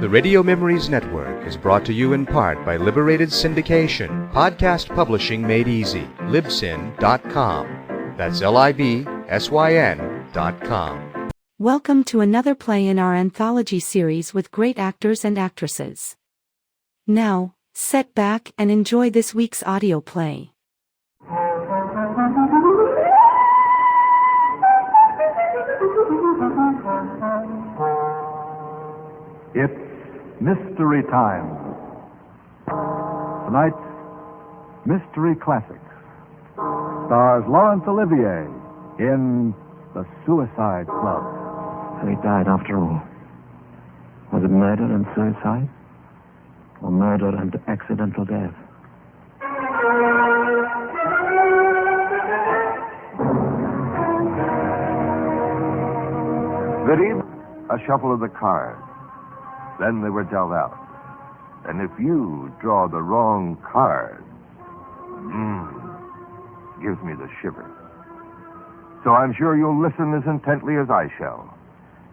The Radio Memories Network is brought to you in part by Liberated Syndication, podcast publishing made easy, libsyn.com. That's libsyn.com. Welcome to another play in our anthology series with great actors and actresses. Now, sit back and enjoy this week's audio play. It's Mystery Time. Tonight, Mystery Classics. Stars Laurence Olivier in The Suicide Club. So he died after all. Was it murder and suicide? Or murder and accidental death? Ready? A shuffle of the cards. Then they were dealt out. And if you draw the wrong card, gives me the shivers. So I'm sure you'll listen as intently as I shall.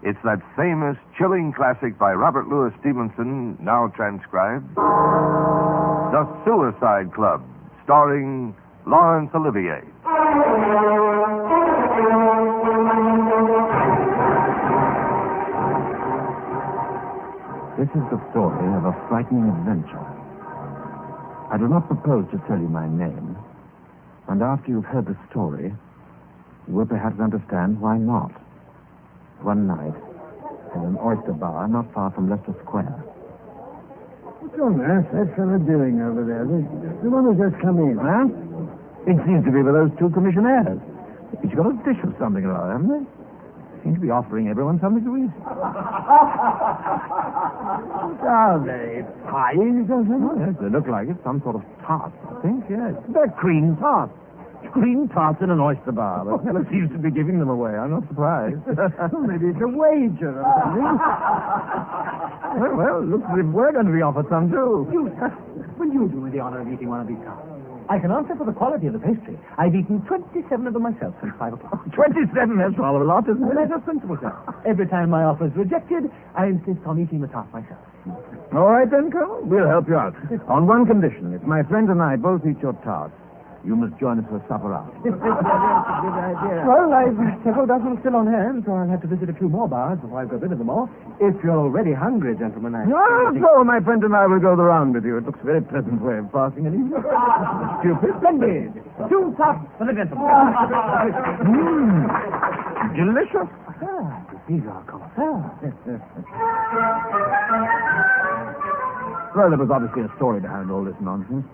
It's that famous, chilling classic by Robert Louis Stevenson, now transcribed, The Suicide Club, starring Laurence Olivier. This is the story of a frightening adventure. I do not propose to tell you my name, and after you've heard the story, you will perhaps understand why not. One night, in an oyster bar not far from Leicester Square. What's on earth that fellow doing over there? The one who's just come in. Huh? It seems to be with those two commissionaires. Each got a dish of something or other, haven't they? Seem to be offering everyone something to eat. Are they pies or something? Oh, yes, they look like it. Some sort of tarts, I think, yes. They're cream tarts. Cream tarts in an oyster bar. The fellow seems to be giving them away. I'm not surprised. Well, maybe it's a wager or something. well, looks as if we're going to be offered some, too. Will you do me the honor of eating one of these tarts? I can answer for the quality of the pastry. I've eaten 27 of them myself since 5 o'clock. 27? That's rather a lot, isn't A it? matter of principle, sir. Every time my offer is rejected, I insist on eating the tart myself. All right, then, Colonel. We'll help you out. On one condition. If my friend and I both eat your tarts, you must join us for supper out. That's a good idea. Well, I've several dozen still on hand, so I'll have to visit a few more bars before I've got rid of them all. If you're already hungry, gentlemen, No, my friend and I will go the round with you. It looks a very pleasant way of passing an evening. Stupid. Splendid. 2 tarts for the gentlemen. Delicious. These are connoisseurs. Well, there was obviously a story behind all this nonsense.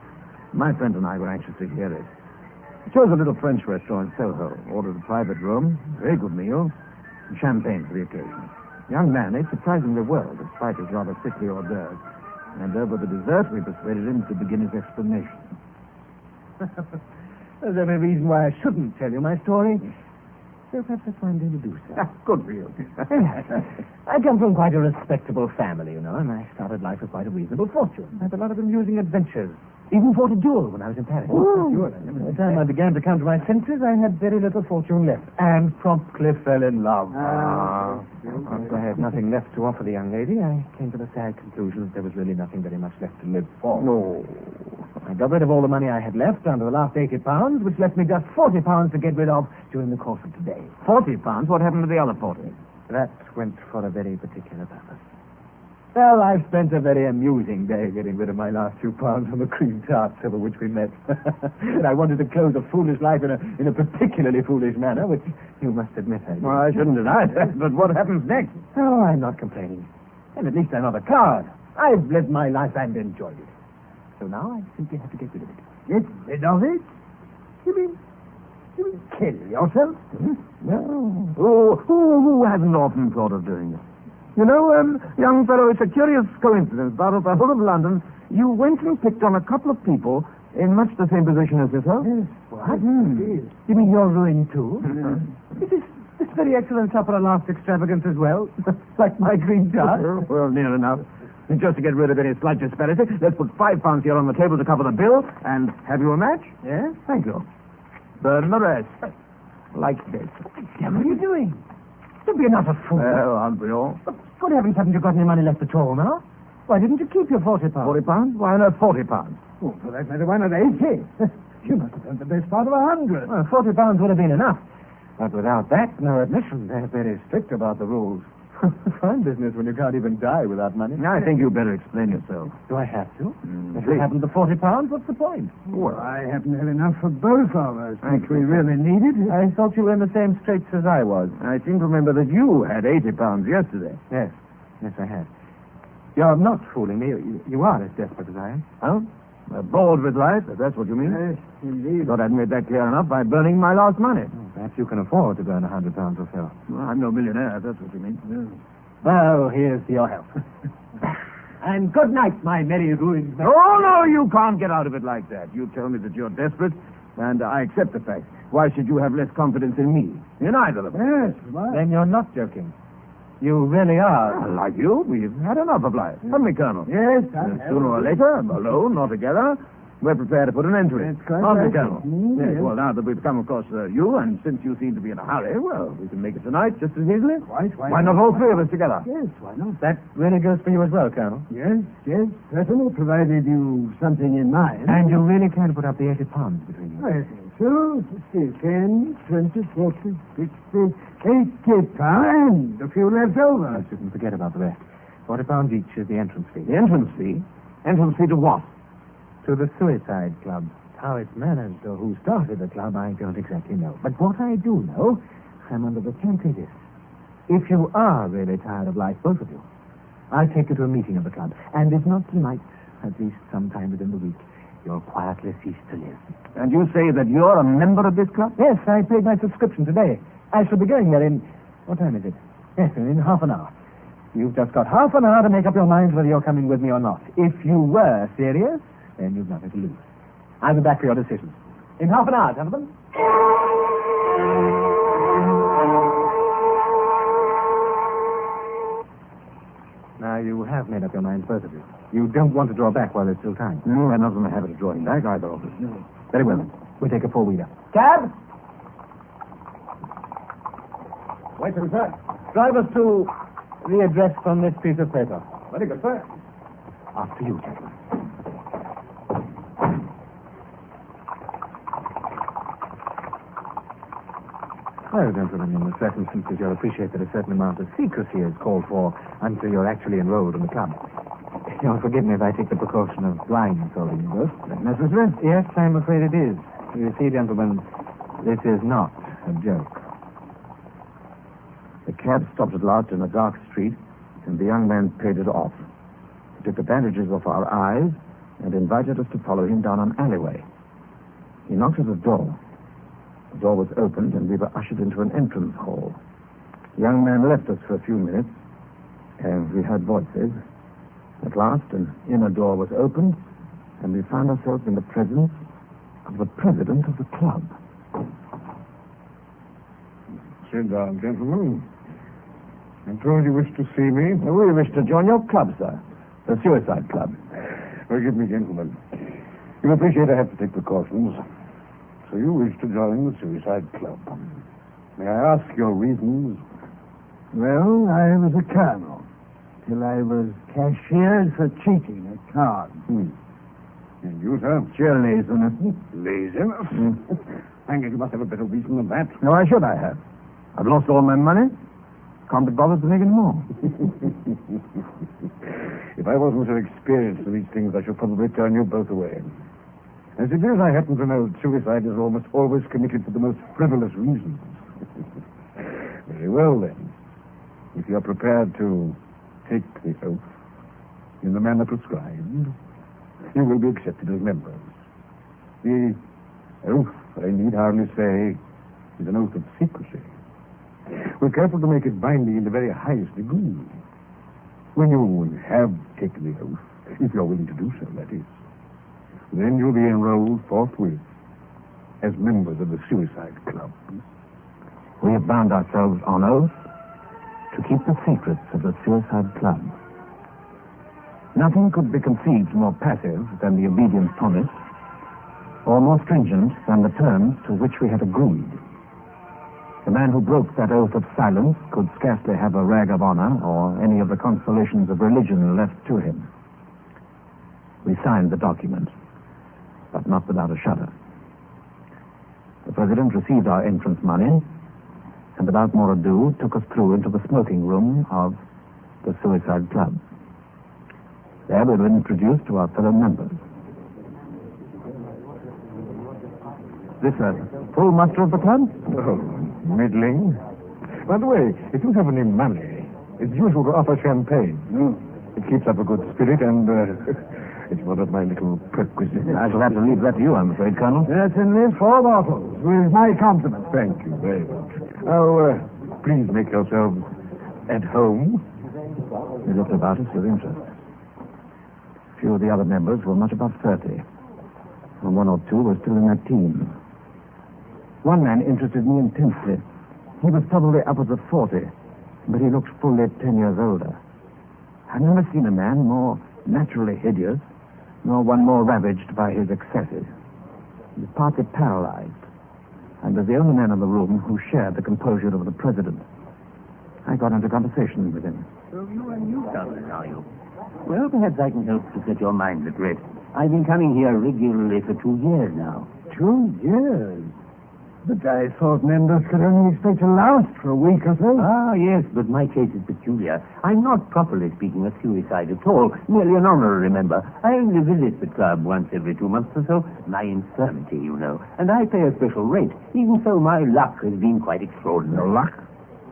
My friend and I were anxious to hear it. We chose a little French restaurant in Soho, ordered a private room, very good meal, and champagne for the occasion. The young man ate surprisingly well, despite his rather sickly hors d'oeuvres. And over the dessert, we persuaded him to begin his explanation. Is there any reason why I shouldn't tell you my story? So perhaps that's why I'm going to do so. Good for you. I come from quite a respectable family, you know, and I started life with quite a reasonable fortune. I had a lot of amusing adventures. Even fought a duel when I was in Paris. Oh. By the time I began to come to my senses, I had very little fortune left, and promptly fell in love. After I had nothing left to offer the young lady, I came to the sad conclusion that there was really nothing very much left to live for. No. I got rid of all the money I had left down to the last 80 pounds, which left me just 40 pounds to get rid of during the course of today. 40 pounds? What happened to the other 40? That went for a very particular purpose. Well, I've spent a very amusing day getting rid of my last 2 pounds from the cream tarts over which we met. And I wanted to close a foolish life in a particularly foolish manner, which you must admit I did. Well, I shouldn't deny that, but what happens next? Oh, I'm not complaining. And at least I'm not a coward. I've lived my life and enjoyed it. So now I simply have to get rid of it. Get rid of it? You mean kill yourself? No. Who hasn't often thought of doing it? You know, young fellow, it's a curious coincidence, but of the whole of London, you went and picked on a couple of people in much the same position as yourself. Yes. What? You mean you're ruined too? Is this very excellent supper a last extravagance as well? Like my green tart? Well, near enough. And just to get rid of any slight disparity, let's put £5 here on the table to cover the bill, and have you a match? Yes? Thank you. Burn the rest. Like this. What are you doing? Don't be an utter fool. Well, aren't we all? Good heavens, haven't you got any money left at all now? Why didn't you keep your £40? £40? Why on earth £40? Oh, for that matter, why not 80? You must have done the best part of 100. Well, £40 would have been enough. But without that, no admission. They're very strict about the rules. Fine business when you can't even die without money. I think you'd better explain yourself. Do I have to? If please. you haven't the £40, what's the point? Well, I happen to have enough for both of us, which we really needed. I thought you were in the same straits as I was. I seem to remember that you had £80 yesterday. Yes. Yes, I had. You're not fooling me. You are as desperate as I am. Oh? Bored with life, if that's what you mean? Yes, indeed. Thought I'd made that clear enough by burning my last money. Perhaps you can afford to burn £100 or so. Well, I'm no millionaire, if that's what you mean. Well, here's to your health. And good night, my merry ruined man. Oh, no, you can't get out of it like that. You tell me that you're desperate, and I accept the fact. Why should you have less confidence in me? In either of us? Yes, why? Then you're not joking. You really are. Well, like you, we've had enough of life, haven't we, Colonel? Yes, Sooner or later, alone or together, we're prepared to put an end to it. That's quite Aren't we, right. Colonel? Yes. Yes, well, now that we've come across you, and since you seem to be in a hurry, well, we can make it tonight just as easily. Quite, why Why not all three of us together? Yes, why not? That really goes for you as well, Colonel. Yes, certainly, provided you something in mind. And you really can put up the £80 between you. I think so. 10, 20, 40, 60, 80 pounds, and a few left over. I shouldn't forget about the rest. £40 each is the entrance fee. The entrance fee? Entrance fee to what? To the Suicide Club. How it's managed or who started the club, I don't exactly know. But what I do know, I'm under the guarantee this. If you are really tired of life, both of you, I'll take you to a meeting of the club. And if not tonight, at least sometime within the week, you'll quietly cease to live. And you say that you're a member of this club? Yes, I paid my subscription today. I shall be going there in... What time is it? Yes, in half an hour. You've just got half an hour to make up your minds whether you're coming with me or not. If you were serious, then you've nothing to lose. I'll be back for your decision. In half an hour, gentlemen. Now, you have made up your minds, both of you. You don't want to draw back while there's still time. No, we're not in the habit of drawing back, either of us. No. Very well. We'll take a four-wheeler. Cab! Wait till sir. Drive us to the address on this piece of paper. Very good, sir. After you, gentlemen. Well, gentlemen, in the circumstances, you'll appreciate that a certain amount of secrecy is called for until you're actually enrolled in the club. You'll forgive me if I take the precaution of blindfolding you both. Is that necessary? Yes, I'm afraid it is. You see, gentlemen, this is not a joke. The cab stopped at last in a dark street, and the young man paid it off. He took the bandages off our eyes and invited us to follow him down an alleyway. He knocked at the door. The door was opened, and we were ushered into an entrance hall. The young man left us for a few minutes, and we heard voices. At last, an inner door was opened, and we found ourselves in the presence of the president of the club. Sit down, gentlemen. I'm told you wish to see me. We wish to join your club, sir. The Suicide Club. Forgive me, gentlemen. You appreciate I have to take precautions. So you wish to join the Suicide Club. May I ask your reasons? Well, I was a colonel till I was cashiered for cheating at cards. And you, sir? Sheer laziness. Laziness? I guess you must have a better reason than that. No, why should I have? I've lost all my money. Can't be bothered to make any more. If I wasn't so experienced in these things, I should probably turn you both away. As it is, I happen to know that suicide is almost always committed for the most frivolous reasons. Very well, then. If you're prepared to take the oath in the manner prescribed, you will be accepted as members. The oath, I need hardly say, is an oath of secrecy. We're careful to make it binding in the very highest degree. When you have taken the oath, if you're willing to do so, that is, then you'll be enrolled forthwith as members of the Suicide Club. We have bound ourselves on oath to keep the secrets of the Suicide Club. Nothing could be conceived more passive than the obedience promised, or more stringent than the terms to which we had agreed. The man who broke that oath of silence could scarcely have a rag of honor or any of the consolations of religion left to him. We signed the document, but not without a shudder. The president received our entrance money, and without more ado took us through into the smoking room of the Suicide Club. There we were introduced to our fellow members. This a full muster of the club? Oh, middling. By the way, if you have any money, it's usual to offer champagne. It keeps up a good spirit, and it's one of my little perquisites. I shall have to leave that to you, I'm afraid, Colonel. Yes, and there's 4 bottles, with my compliments. Thank you very much. Now, please make yourselves at home. We looked about us with interest. Few of the other members were much above 30, and 1 or 2 were still in their teens. One man interested me intensely. He was probably upwards of 40, but he looked fully 10 years older. I've never seen a man more naturally hideous, nor one more ravaged by his excesses. He was partly paralyzed, and was the only man in the room who shared the composure of the president. I got into conversation with him. So you are newcomers, are you? Well, perhaps I can help to set your mind at rest. I've been coming here regularly for 2 years now. 2 years? But I thought members could only expect to last for a week or so. Ah, yes, but my case is peculiar. I'm not, properly speaking, a suicide at all. Merely an honorary member. I only visit the club once every 2 months or so. My infirmity, you know. And I pay a special rate. Even so, my luck has been quite extraordinary. Your luck?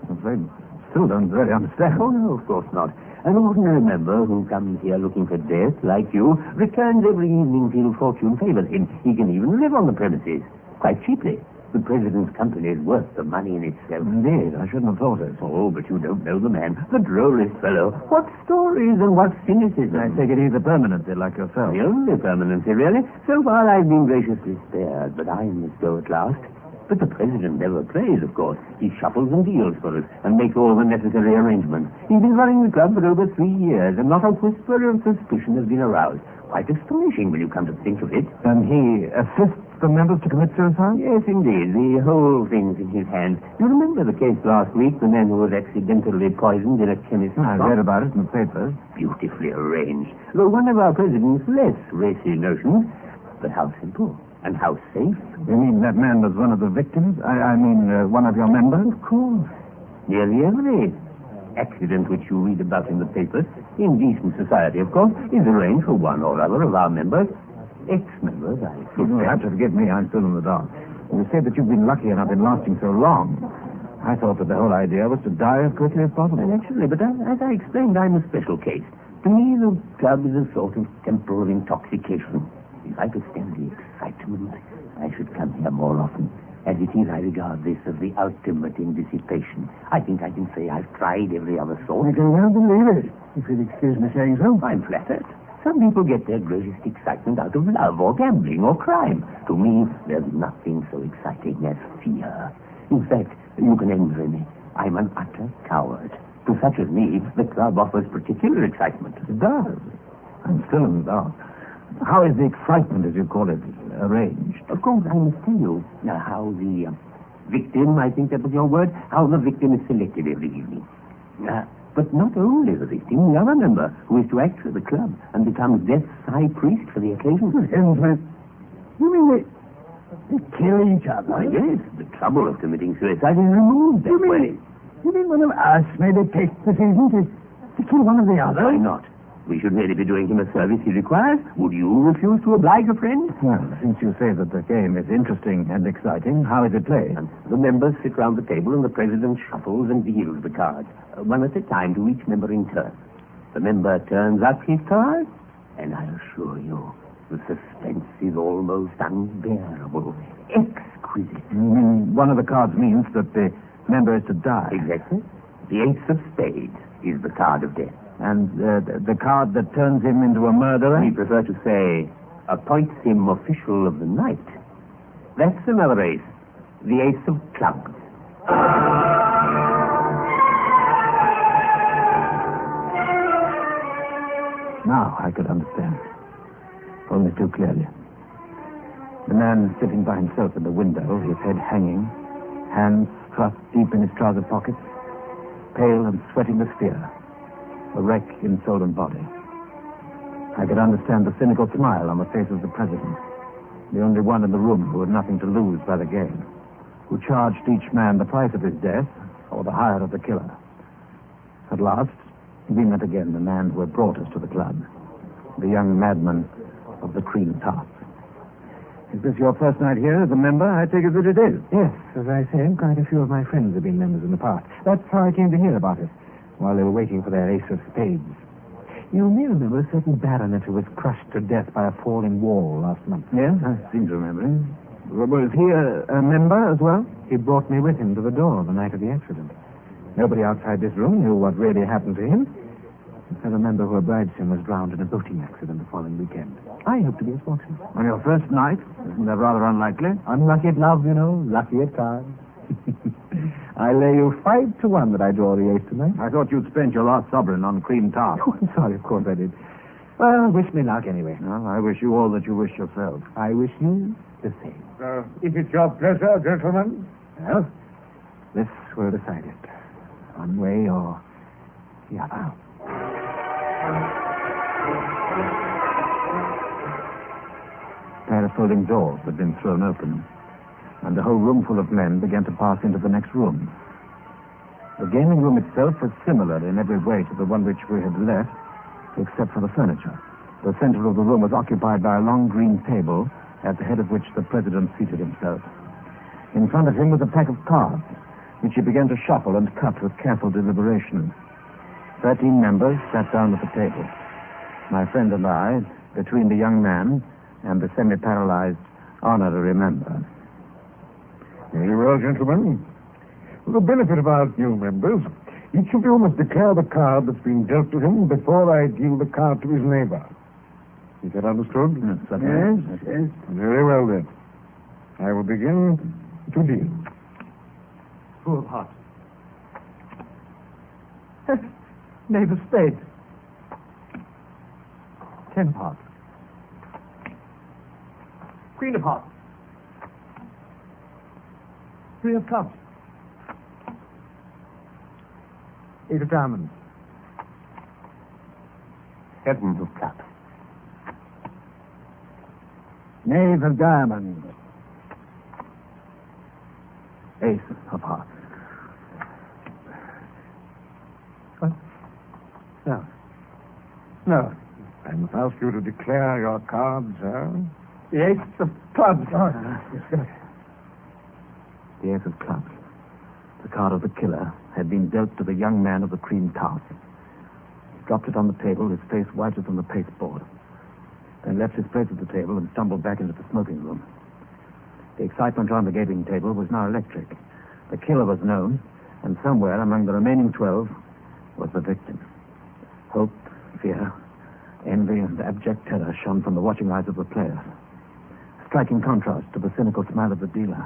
I'm afraid still don't really understand. Oh, no, of course not. An ordinary member who comes here looking for death, like you, returns every evening till fortune favors him. He can even live on the premises, quite cheaply. The president's company is worth the money in itself. Indeed, I shouldn't have thought it. Oh, but you don't know the man. The drollest fellow. What stories and what cynicism. I take it he's a permanency like yourself. The only permanency, really. So far I've been graciously spared, but I must go at last. But the president never plays, of course. He shuffles and deals for us and makes all the necessary arrangements. He's been running the club for over 3 years, and not a whisper of suspicion has been aroused. Quite astonishing when you come to think of it. And he assists the members to commit suicide? Yes, indeed. The whole thing's in his hands. You remember the case last week, the man who was accidentally poisoned in a chemist's I shop? read about it in the papers. Beautifully arranged. Though one of our president's less racy notions, but how simple and how safe. You mean that man was one of the victims? I mean, one of your members? Of course. Nearly every accident which you read about in the papers, in decent society, of course, is arranged for one or other of our members. Ex-members, I should You'll have to forgive me, I'm still in the dark. You said that you've been lucky enough in lasting so long. I thought that the whole idea was to die as quickly as possible. Well, actually, but as I explained, I'm a special case. To me, the club is a sort of temporal intoxication. If I could stand the excitement, I should come here more often. As it is, I regard this as the ultimate in dissipation. I think I can say I've tried every other sort. I can well believe it, if you'll excuse me saying so. I'm flattered. Some people get their greatest excitement out of love or gambling or crime. To me, there's nothing so exciting as fear. In fact, you can envy me. I'm an utter coward. To such as me, the club offers particular excitement. It does. I'm still in the dark. How is the excitement, as you call it, arranged? Of course, I must tell you how the victim, I think that was your word, how the victim is selected every evening. But not only the victim, the other member who is to act for the club and becomes death's high priest for the occasion. You mean they kill each other? Why, yes, the trouble of committing suicide is removed that way. You mean one of us made a take this evening to kill one of the other? Why not? We should really be doing him a service he requires. Would you refuse to oblige a friend? Well, since you say that the game is interesting and exciting, how is it played? And the members sit round the table and the president shuffles and deals the cards, one at a time to each member in turn. The member turns up his card, and I assure you, the suspense is almost unbearable. Exquisite. One of the cards means that the member is to die. Exactly. The ace of spades is the card of death. And the card that turns him into a murderer? We prefer to say, appoints him official of the night. That's another ace. The ace of clubs. Now I could understand. Only too clearly. The man sitting by himself at the window, his head hanging, hands thrust deep in his trouser pockets, pale and sweating with fear, a wreck in soul and body. I could understand the cynical smile on the face of the president, the only one in the room who had nothing to lose by the game, who charged each man the price of his death or the hire of the killer. At last, we met again the man who had brought us to the club, the young madman of the cream tarts. Is this your first night here as a member? I take it that it is. Yes, as I say, quite a few of my friends have been members in the past. That's how I came to hear about it, while they were waiting for their ace of spades. You may remember a certain baronet who was crushed to death by a falling wall last month. Yes, I seem to remember him. Was he a member as well? He brought me with him to the door the night of the accident. Nobody outside this room knew what really happened to him. A member who obliged him was drowned in a boating accident the following weekend. I hope to be as fortunate. On your first night? Isn't that rather unlikely? Unlucky at love, you know. Lucky at cards. I lay you 5-1 that I draw the ace tonight. I thought you'd spent your last sovereign on cream tart. Oh, I'm sorry. Of course I did. Well, wish me luck anyway. Well, I wish you all that you wish yourself. I wish you the same. If it's your pleasure, gentlemen. Well, this will decide it. One way or the other. A pair of folding doors had been thrown open, and the whole room full of men began to pass into the next room. The gaming room itself was similar in every way to the one which we had left, except for the furniture. The center of the room was occupied by a long green table, at the head of which the president seated himself. In front of him was a pack of cards, which he began to shuffle and cut with careful deliberation. 13 members sat down at the table. My friend and I, between the young man and the semi-paralyzed honorary member. Very well, gentlemen. For the benefit of our new members, each of you must declare the card that's been dealt to him before I deal the card to his neighbor. Is that understood? Yes. Very well, then. I will begin to deal. Fool of hearts. Knave of spades. 10 of hearts. Queen of hearts. 3 of clubs. 8 of diamonds. 7 of clubs. Knave of diamonds. Ace of hearts. What? No. I must ask you to declare your cards, sir. The ace of clubs. The ace of clubs. The card of the killer had been dealt to the young man of the cream tart. He dropped it on the table, his face whiter than the pasteboard, then left his place at the table and stumbled back into the smoking room. The excitement around the gaming table was now electric. The killer was known, and somewhere among the remaining 12 was the victim. Hope, fear, envy, and abject terror shone from the watching eyes of the players. Striking contrast to the cynical smile of the dealer.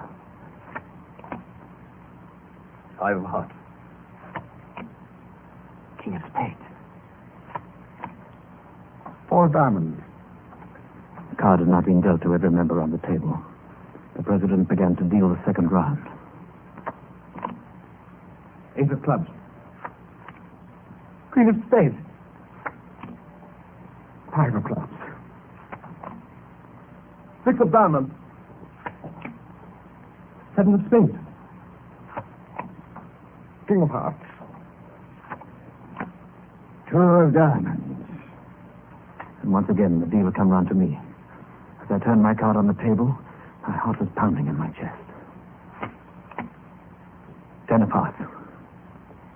5 of hearts. King of spades. 4 diamonds. The card had not been dealt to every member on the table. The president began to deal the second round. Ace of clubs. Queen of spades. 5 of clubs. 6 of diamonds. 7 of spades. King of hearts. 2 of diamonds. And once again, the dealer come round to me. As I turned my card on the table, my heart was pounding in my chest. 10 of hearts.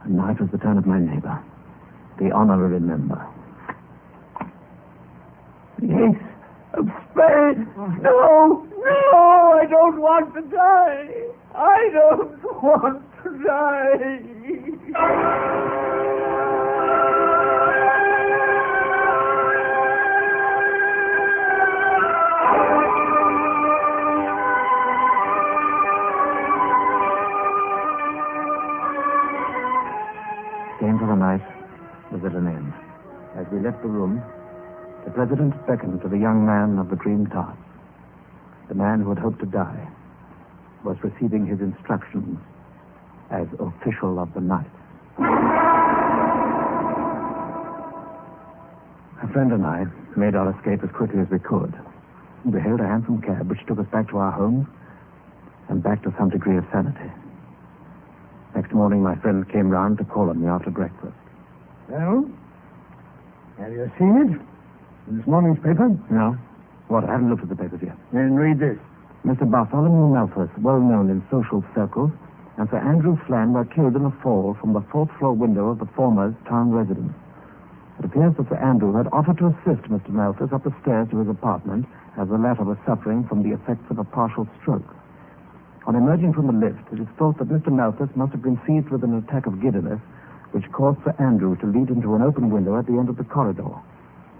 And now it was the turn of my neighbor, the honorary member. The ace of spades. No, I don't want to die. I don't want to die. Game for the night was at an end. As we left the room, the president beckoned to the young man of the cream tart. The man who had hoped to die was receiving his instructions as official of the night. A friend and I made our escape as quickly as we could. We hailed a hansom cab which took us back to our homes and back to some degree of sanity. Next morning, my friend came round to call on me after breakfast. Well, have you seen it? In this morning's paper? No? What? I haven't looked at the papers yet. Then read this. Mr. Bartholomew Malthus, well known in social circles, and Sir Andrew Flann were killed in a fall from the fourth-floor window of the former's town residence. It appears that Sir Andrew had offered to assist Mr. Malthus up the stairs to his apartment, as the latter was suffering from the effects of a partial stroke. On emerging from the lift, it is thought that Mr. Malthus must have been seized with an attack of giddiness, which caused Sir Andrew to lead into an open window at the end of the corridor.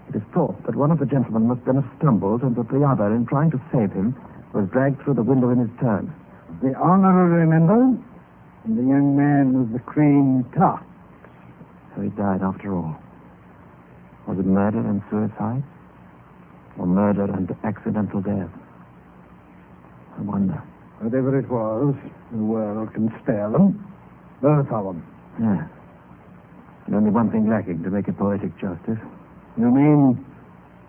It is thought that one of the gentlemen must then have stumbled, and that the other, in trying to save him, was dragged through the window in his turn. The honor, remember? And the young man was the cream top. So he died after all. Was it murder and suicide? Or murder and accidental death? I wonder. Whatever it was, the world can spare them. Both of them. Yeah. And only one thing lacking to make it poetic justice. You mean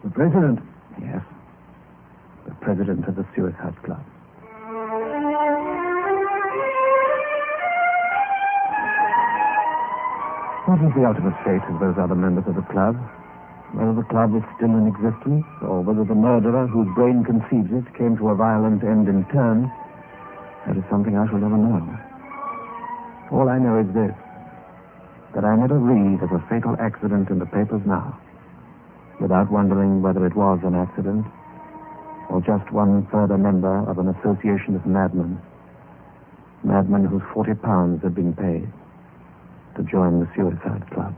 the president? Yes. The president of the Suicide Club. What is the ultimate fate of those other members of the club? Whether the club is still in existence, or whether the murderer whose brain conceives it came to a violent end in turn, that is something I shall never know. All I know is this, that I never read of a fatal accident in the papers now, without wondering whether it was an accident, or just one further member of an association of madmen whose £40 had been paid to join the Suicide Club.